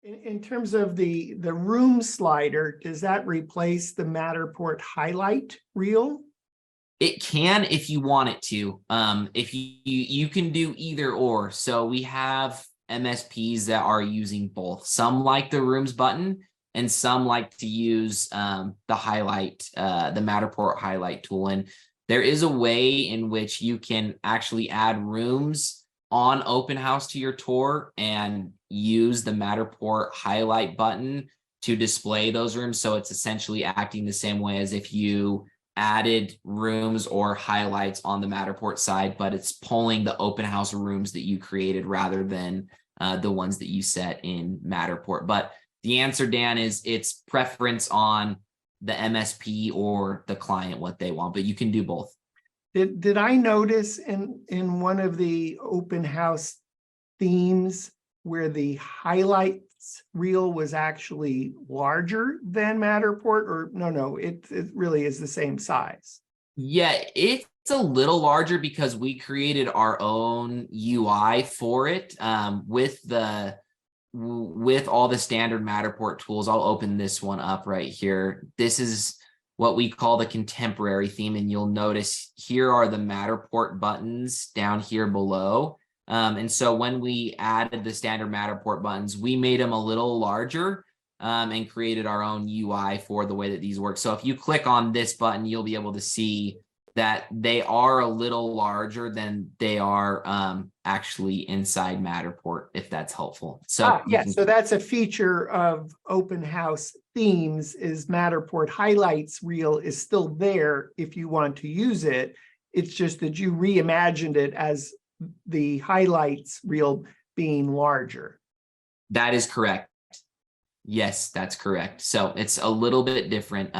In terms of the room slider, does that replace the Matterport highlight reel? It can if you want it to. If you can do either or. So we have MSPs that are using both. Some like the rooms button, and some like to use the highlight, the Matterport highlight tool. And there is a way in which you can actually add rooms on Openhaus to your tour and use the Matterport highlight button to display those rooms. So it's essentially acting the same way as if you added rooms or highlights on the Matterport side, but it's pulling the Openhaus rooms that you created rather than the ones that you set in Matterport. But the answer, Dan, is it's preference on the MSP or the client what they want, but you can do both. Did I notice in one of the Openhaus themes where the highlights reel was actually larger than Matterport, or no, it really is the same size? Yeah, it's a little larger because we created our own UI for it with all the standard Matterport tools. I'll open this one up right here. This is what we call the contemporary theme, and you'll notice here are the Matterport buttons down here below. And so when we added the standard Matterport buttons, we made them a little larger and created our own UI for the way that these work. So if you click on this button, you'll be able to see that they are a little larger than they are actually inside Matterport, if that's helpful. So so that's a feature of Openhaus themes, is Matterport highlights reel is still there if you want to use it. It's just that you reimagined it as the highlights reel being larger. That is correct. Yes, that's correct. So it's a little bit different.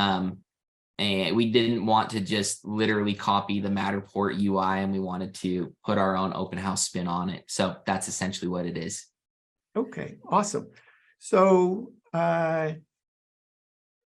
And we didn't want to just literally copy the Matterport UI, and we wanted to put our own Openhaus spin on it. So that's essentially what it is. Okay, awesome. So